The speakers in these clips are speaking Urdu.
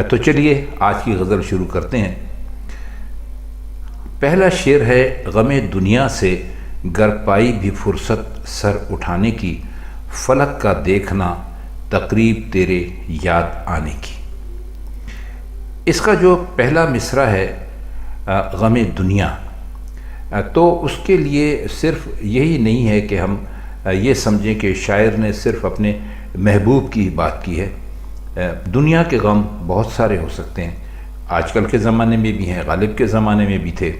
تو چلیے آج کی غزل شروع کرتے ہیں۔ پہلا شعر ہے غم دنیا سے گر پائی بھی فرصت سر اٹھانے کی، فلک کا دیکھنا تقریب تیرے یاد آنے کی۔ اس کا جو پہلا مصرع ہے غم دنیا، تو اس کے لیے صرف یہی نہیں ہے کہ ہم یہ سمجھیں کہ شاعر نے صرف اپنے محبوب کی بات کی ہے۔ دنیا کے غم بہت سارے ہو سکتے ہیں، آج کل کے زمانے میں بھی ہیں، غالب کے زمانے میں بھی تھے،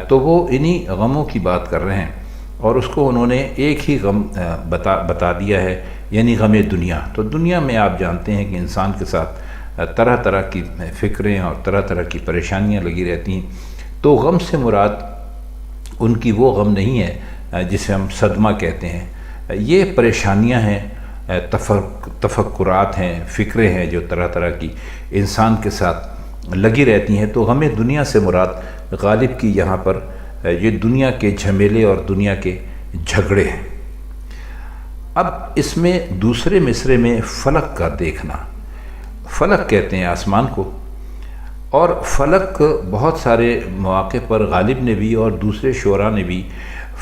تو وہ انہی غموں کی بات کر رہے ہیں اور اس کو انہوں نے ایک ہی غم بتا دیا ہے، یعنی غم دنیا۔ تو دنیا میں آپ جانتے ہیں کہ انسان کے ساتھ طرح طرح کی فکریں اور طرح طرح کی پریشانیاں لگی رہتی ہیں۔ تو غم سے مراد ان کی وہ غم نہیں ہے جسے ہم صدمہ کہتے ہیں، یہ پریشانیاں ہیں، تفکرات ہیں، فکریں ہیں جو طرح طرح کی انسان کے ساتھ لگی رہتی ہیں۔ تو غم دنیا سے مراد غالب کی یہاں پر یہ دنیا کے جھمیلے اور دنیا کے جھگڑے ہیں۔ اب اس میں دوسرے مصرے میں فلک کا دیکھنا، فلک کہتے ہیں آسمان کو، اور فلک بہت سارے مواقع پر غالب نے بھی اور دوسرے شعراء نے بھی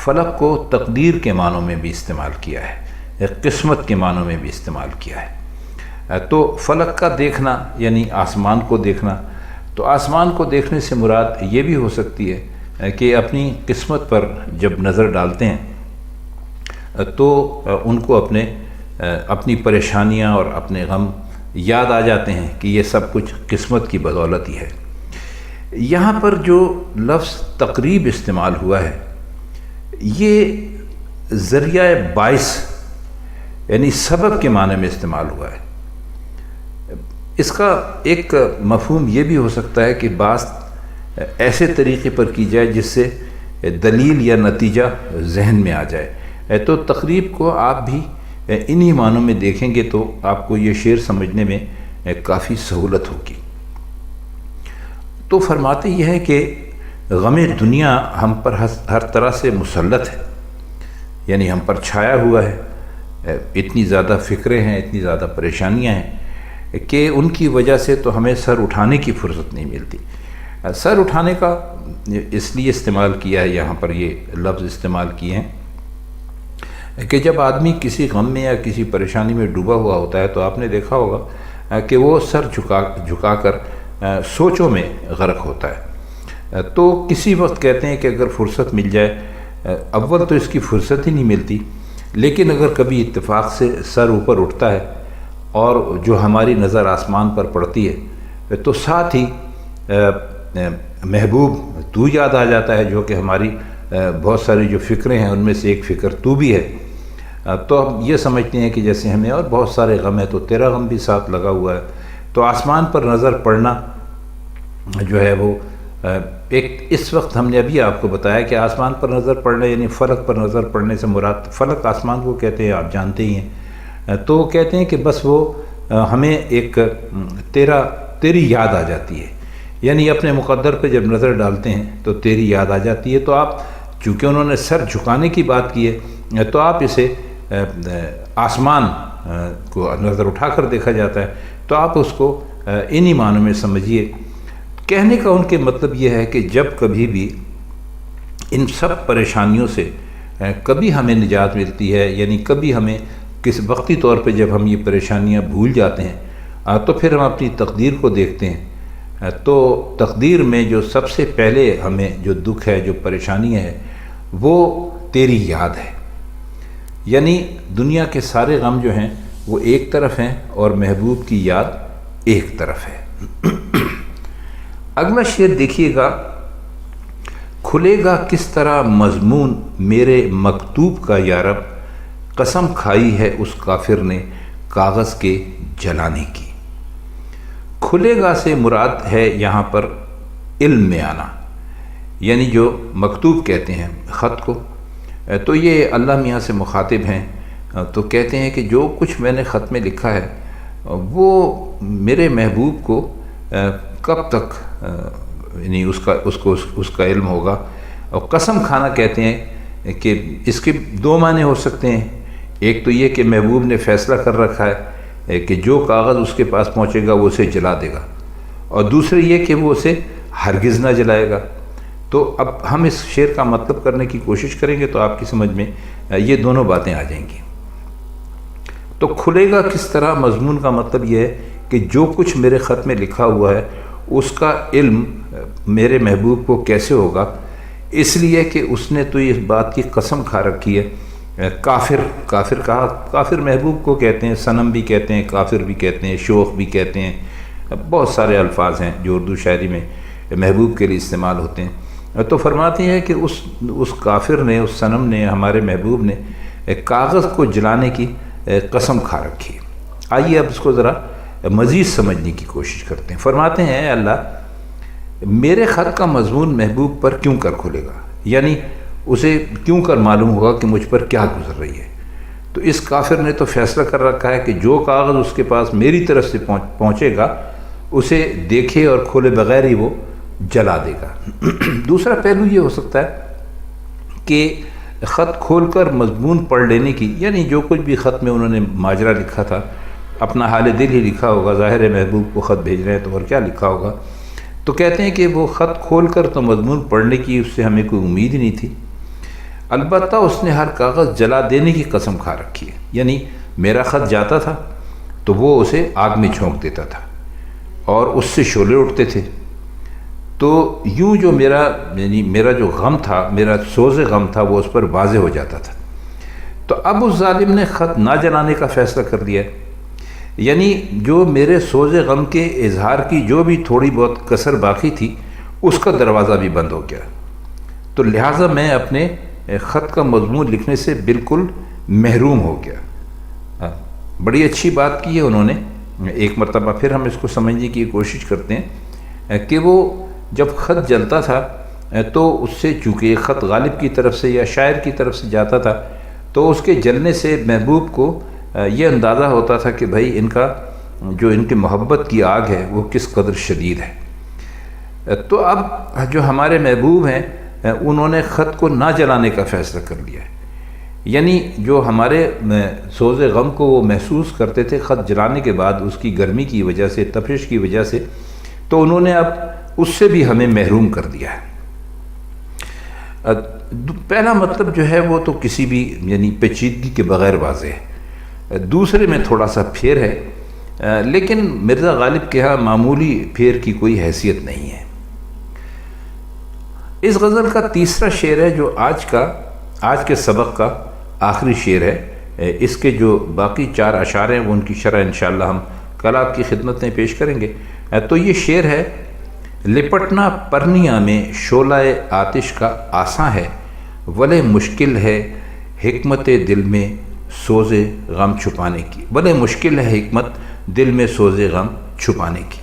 فلک کو تقدیر کے معنوں میں بھی استعمال کیا ہے، قسمت کے معنوں میں بھی استعمال کیا ہے۔ تو فلک کا دیکھنا یعنی آسمان کو دیکھنا، تو آسمان کو دیکھنے سے مراد یہ بھی ہو سکتی ہے کہ اپنی قسمت پر جب نظر ڈالتے ہیں تو ان کو اپنی پریشانیاں اور اپنے غم یاد آ جاتے ہیں کہ یہ سب کچھ قسمت کی بدولت ہی ہے۔ یہاں پر جو لفظ تقریب استعمال ہوا ہے، یہ ذریعہ باعث یعنی سبب کے معنی میں استعمال ہوا ہے۔ اس کا ایک مفہوم یہ بھی ہو سکتا ہے کہ بعض ایسے طریقے پر کی جائے جس سے دلیل یا نتیجہ ذہن میں آ جائے۔ تو تقریب کو آپ بھی انہی معنوں میں دیکھیں گے تو آپ کو یہ شعر سمجھنے میں کافی سہولت ہوگی۔ تو فرماتے یہ ہے کہ غم دنیا ہم پر ہر طرح سے مسلط ہے، یعنی ہم پر چھایا ہوا ہے، اتنی زیادہ فکریں ہیں، اتنی زیادہ پریشانیاں ہیں کہ ان کی وجہ سے تو ہمیں سر اٹھانے کی فرصت نہیں ملتی۔ سر اٹھانے کا اس لیے استعمال کیا ہے، یہاں پر یہ لفظ استعمال کیے ہیں کہ جب آدمی کسی غم میں یا کسی پریشانی میں ڈوبا ہوا ہوتا ہے تو آپ نے دیکھا ہوگا کہ وہ سر جھکا کر سوچوں میں غرق ہوتا ہے۔ تو کسی وقت کہتے ہیں کہ اگر فرصت مل جائے، اول تو اس کی فرصت ہی نہیں ملتی، لیکن اگر کبھی اتفاق سے سر اوپر اٹھتا ہے اور جو ہماری نظر آسمان پر پڑتی ہے تو ساتھ ہی محبوب تو یاد آ جاتا ہے، جو کہ ہماری بہت ساری جو فکریں ہیں ان میں سے ایک فکر تو بھی ہے۔ تو ہم یہ سمجھتے ہیں کہ جیسے ہمیں اور بہت سارے غم ہیں تو تیرا غم بھی ساتھ لگا ہوا ہے۔ تو آسمان پر نظر پڑنا جو ہے وہ ایک اس وقت ہم نے ابھی آپ کو بتایا کہ آسمان پر نظر پڑنا یعنی فلک پر نظر پڑنے سے مراد فلک آسمان کو کہتے ہیں، آپ جانتے ہی ہیں۔ تو وہ کہتے ہیں کہ بس وہ ہمیں ایک تیری یاد آ جاتی ہے، یعنی اپنے مقدر پہ جب نظر ڈالتے ہیں تو تیری یاد آ جاتی ہے۔ تو آپ چونکہ انہوں نے سر جھکانے کی بات کی ہے تو آپ اسے آسمان کو نظر اٹھا کر دیکھا جاتا ہے، تو آپ اس کو انہی معنوں میں سمجھیے۔ کہنے کا ان کے مطلب یہ ہے کہ جب کبھی بھی ان سب پریشانیوں سے کبھی ہمیں نجات ملتی ہے، یعنی کبھی ہمیں کس وقتی طور پہ جب ہم یہ پریشانیاں بھول جاتے ہیں تو پھر ہم اپنی تقدیر کو دیکھتے ہیں، تو تقدیر میں جو سب سے پہلے ہمیں جو دکھ ہے، جو پریشانی ہے، وہ تیری یاد ہے۔ یعنی دنیا کے سارے غم جو ہیں وہ ایک طرف ہیں اور محبوب کی یاد ایک طرف ہے۔ اگلا شعر دیکھیے گا، کھلے گا کس طرح مضمون میرے مکتوب کا یارب، قسم کھائی ہے اس کافر نے کاغذ کے جلانے کی۔ کھلے گا سے مراد ہے یہاں پر علم میں آنا، یعنی جو مکتوب کہتے ہیں خط کو، تو یہ اللہ میاں سے مخاطب ہیں، تو کہتے ہیں کہ جو کچھ میں نے خط میں لکھا ہے وہ میرے محبوب کو کب تک یعنی اس کا علم ہوگا۔ اور قسم کھانا کہتے ہیں کہ اس کے دو معنی ہو سکتے ہیں، ایک تو یہ کہ محبوب نے فیصلہ کر رکھا ہے کہ جو کاغذ اس کے پاس پہنچے گا وہ اسے جلا دے گا، اور دوسرے یہ کہ وہ اسے ہرگز نہ جلائے گا۔ تو اب ہم اس شعر کا مطلب کرنے کی کوشش کریں گے تو آپ کی سمجھ میں یہ دونوں باتیں آ جائیں گی۔ تو کھلے گا کس طرح، مضمون کا مطلب یہ ہے کہ جو کچھ میرے خط میں لکھا ہوا ہے اس کا علم میرے محبوب کو کیسے ہوگا، اس لیے کہ اس نے تو اس بات کی قسم کھا رکھی ہے۔ کافر کہا، کافر محبوب کو کہتے ہیں، صنم بھی کہتے ہیں، کافر بھی کہتے ہیں، شوخ بھی کہتے ہیں، بہت سارے الفاظ ہیں جو اردو شاعری میں محبوب کے لیے استعمال ہوتے ہیں۔ تو فرماتے ہیں کہ اس کافر نے، اس صنم نے، ہمارے محبوب نے کاغذ کو جلانے کی قسم کھا رکھی ہے۔ آئیے اب اس کو ذرا مزید سمجھنے کی کوشش کرتے ہیں۔ فرماتے ہیں اے اللہ، میرے خط کا مضمون محبوب پر کیوں کر کھلے گا، یعنی اسے کیوں کر معلوم ہوگا کہ مجھ پر کیا گزر رہی ہے۔ تو اس کافر نے تو فیصلہ کر رکھا ہے کہ جو کاغذ اس کے پاس میری طرف سے پہنچے گا اسے دیکھے اور کھولے بغیر ہی وہ جلا دے گا۔ دوسرا پہلو یہ ہو سکتا ہے کہ خط کھول کر مضمون پڑھ لینے کی، یعنی جو کچھ بھی خط میں انہوں نے ماجرا لکھا تھا، اپنا حال دل ہی لکھا ہوگا، ظاہر ہے محبوب کو خط بھیج رہے ہیں تو اور کیا لکھا ہوگا۔ تو کہتے ہیں کہ وہ خط کھول کر تو مضمون پڑھنے کی اس سے ہمیں کوئی امید ہی نہیں تھی، البتہ اس نے ہر کاغذ جلا دینے کی قسم کھا رکھی ہے۔ یعنی میرا خط جاتا تھا تو وہ اسے آگ میں جھونک دیتا تھا اور اس سے شعلے اٹھتے تھے، تو یوں جو میرا جو غم تھا، میرا سوز غم تھا، وہ اس پر واضح ہو جاتا تھا۔ تو اب اس ظالم نے خط نہ جلانے کا فیصلہ کر لیا، یعنی جو میرے سوز غم کے اظہار کی جو بھی تھوڑی بہت کسر باقی تھی اس کا دروازہ بھی بند ہو گیا۔ تو لہٰذا میں اپنے خط کا مضمون لکھنے سے بالکل محروم ہو گیا۔ بڑی اچھی بات کی ہے انہوں نے۔ ایک مرتبہ پھر ہم اس کو سمجھنے کی کوشش کرتے ہیں کہ وہ جب خط جلتا تھا تو اس سے، چونکہ خط غالب کی طرف سے یا شاعر کی طرف سے جاتا تھا، تو اس کے جلنے سے محبوب کو یہ اندازہ ہوتا تھا کہ بھائی ان کی محبت کی آگ ہے وہ کس قدر شدید ہے۔ تو اب جو ہمارے محبوب ہیں انہوں نے خط کو نہ جلانے کا فیصلہ کر لیا ہے، یعنی جو ہمارے سوز غم کو وہ محسوس کرتے تھے خط جلانے کے بعد، اس کی گرمی کی وجہ سے، تپش کی وجہ سے، تو انہوں نے اب اس سے بھی ہمیں محروم کر دیا ہے۔ پہلا مطلب جو ہے وہ تو کسی بھی یعنی پیچیدگی کے بغیر واضح ہے۔ دوسرے میں تھوڑا سا پھیر ہے، لیکن مرزا غالب کے ہاں معمولی پھیر کی کوئی حیثیت نہیں ہے۔ اس غزل کا تیسرا شعر ہے جو آج کے سبق کا آخری شعر ہے۔ اس کے جو باقی 4 اشعار ہیں وہ ان کی شرح انشاءاللہ ہم کل آپ کی خدمت میں پیش کریں گے۔ تو یہ شعر ہے، لپٹنا پرنیا میں شعلہ آتش کا آساں ہے، ولے مشکل ہے حکمت دل میں سوز غم چھپانے کی، ولے مشکل ہے حکمت دل میں سوز غم چھپانے کی۔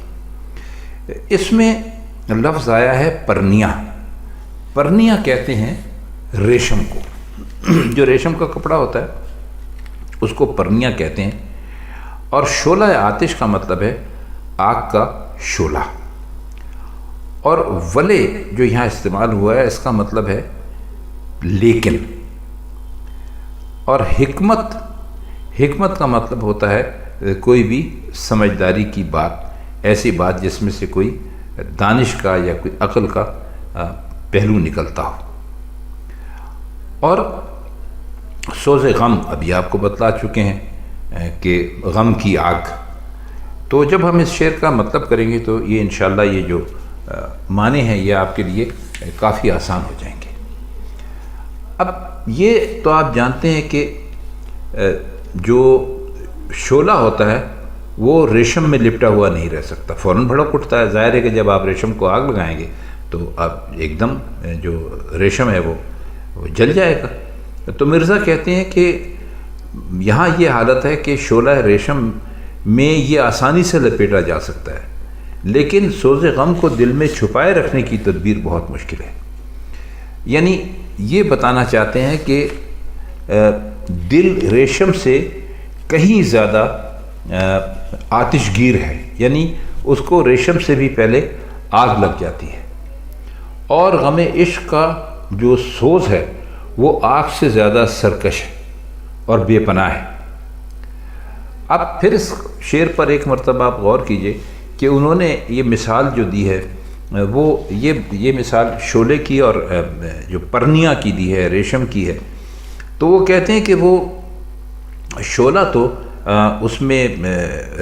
اس میں لفظ آیا ہے پرنیا۔ پرنیا کہتے ہیں ریشم کو، جو ریشم کا کپڑا ہوتا ہے اس کو پرنیا کہتے ہیں، اور شعلہ آتش کا مطلب ہے آگ کا شعلہ، اور ولے جو یہاں استعمال ہوا ہے اس کا مطلب ہے لیکن، اور حکمت کا مطلب ہوتا ہے کوئی بھی سمجھداری کی بات، ایسی بات جس میں سے کوئی دانش کا یا کوئی عقل کا پہلو نکلتا ہو۔ اور سوز غم ابھی آپ کو بتلا چکے ہیں کہ غم کی آگ۔ تو جب ہم اس شعر کا مطلب کریں گے تو یہ انشاءاللہ یہ جو معنی ہیں یہ آپ کے لیے کافی آسان ہو جائیں گے۔ اب یہ تو آپ جانتے ہیں کہ جو شعلہ ہوتا ہے وہ ریشم میں لپٹا ہوا نہیں رہ سکتا، فوراً بھڑک اٹھتا ہے۔ ظاہر ہے کہ جب آپ ریشم کو آگ لگائیں گے تو اب ایک دم جو ریشم ہے وہ جل جائے گا۔ تو مرزا کہتے ہیں کہ یہاں یہ حالت ہے کہ شعلہ ریشم میں یہ آسانی سے لپیٹا جا سکتا ہے، لیکن سوز غم کو دل میں چھپائے رکھنے کی تدبیر بہت مشکل ہے۔ یعنی یہ بتانا چاہتے ہیں کہ دل ریشم سے کہیں زیادہ آتش گیر ہے، یعنی اس کو ریشم سے بھی پہلے آگ لگ جاتی ہے، اور غم عشق کا جو سوز ہے وہ آگ سے زیادہ سرکش ہے اور بے پناہ ہے۔ اب پھر اس شعر پر ایک مرتبہ آپ غور کیجئے کہ انہوں نے یہ مثال جو دی ہے وہ یہ مثال شعلے کی اور جو پرنیا کی دی ہے، ریشم کی ہے. تو وہ کہتے ہیں کہ وہ شعلہ تو اس میں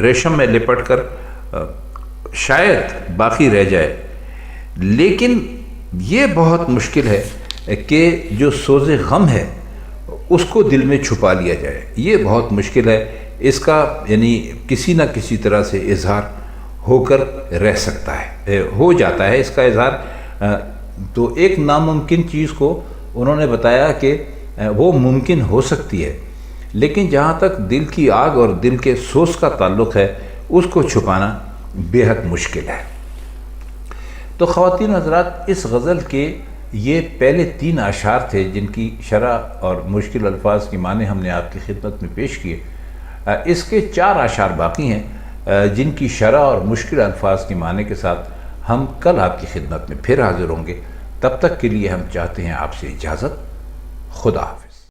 ریشم میں لپٹ کر شاید باقی رہ جائے، لیکن یہ بہت مشکل ہے کہ جو سوز غم ہے اس کو دل میں چھپا لیا جائے. یہ بہت مشکل ہے. اس کا یعنی کسی نہ کسی طرح سے اظہار ہو کر رہ سکتا ہے، ہو جاتا ہے اس کا اظہار. تو ایک ناممکن چیز کو انہوں نے بتایا کہ وہ ممکن ہو سکتی ہے، لیکن جہاں تک دل کی آگ اور دل کے سوز کا تعلق ہے اس کو چھپانا بے حد مشکل ہے. تو خواتین حضرات، اس غزل کے یہ پہلے 3 اشعار تھے جن کی شرح اور مشکل الفاظ کی معنی ہم نے آپ کی خدمت میں پیش کیے. اس کے 4 اشعار باقی ہیں جن کی شرح اور مشکل الفاظ کی معنی کے ساتھ ہم کل آپ کی خدمت میں پھر حاضر ہوں گے. تب تک کے لیے ہم چاہتے ہیں آپ سے اجازت. خدا حافظ.